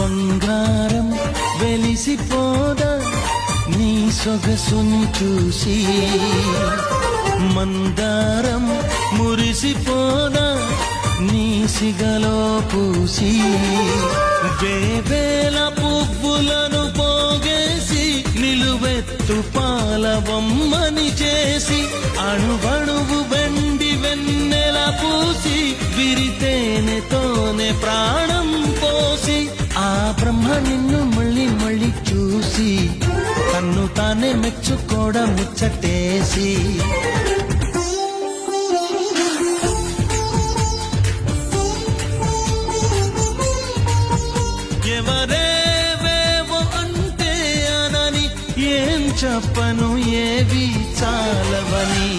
బంగారం వెలిసిపోదా నీ సొగసుని చూసి, మందారం మురిసిపోదా నీ సిగలో పూసి, వేవేల పువ్వులను పోగేసి నిలువెత్తు పాలవమ్మని చేసి, అణువణువు వెండి వెన్నెల పూసి, విరితేనెతోనే ప్రాణం పోసి, ఆ బ్రహ్మ నిన్ను మళ్ళీ మళ్ళీ చూసి తన్ను తానే మెచ్చుకోవడం ముచ్చటేసి, ఎవరేవేవో అంటే అనని ఏం చెప్పను ఏవి చాలవని.